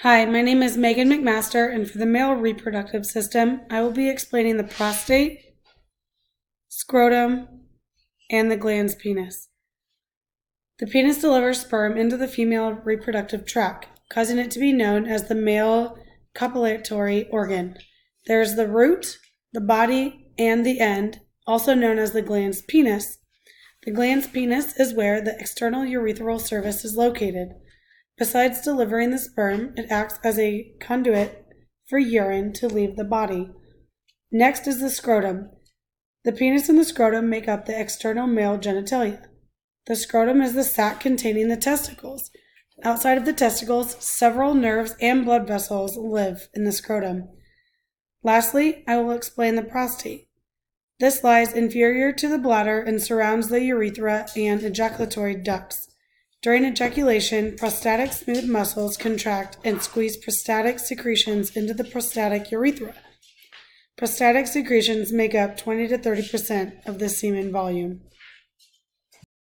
Hi, my name is Megan McMaster, and for the male reproductive system, I will be explaining the prostate, scrotum, and the glans penis. The penis delivers sperm into the female reproductive tract, causing it to be known as the male copulatory organ. There is the root, the body, and the end, also known as the glans penis. The glans penis is where the external urethral surface is located. Besides delivering the sperm, it acts as a conduit for urine to leave the body. Next is the scrotum. The penis and the scrotum make up the external male genitalia. The scrotum is the sac containing the testicles. Outside of the testicles, several nerves and blood vessels live in the scrotum. Lastly, I will explain the prostate. This lies inferior to the bladder and surrounds the urethra and ejaculatory ducts. During ejaculation, prostatic smooth muscles contract and squeeze prostatic secretions into the prostatic urethra. Prostatic secretions make up 20 to 30% of the semen volume.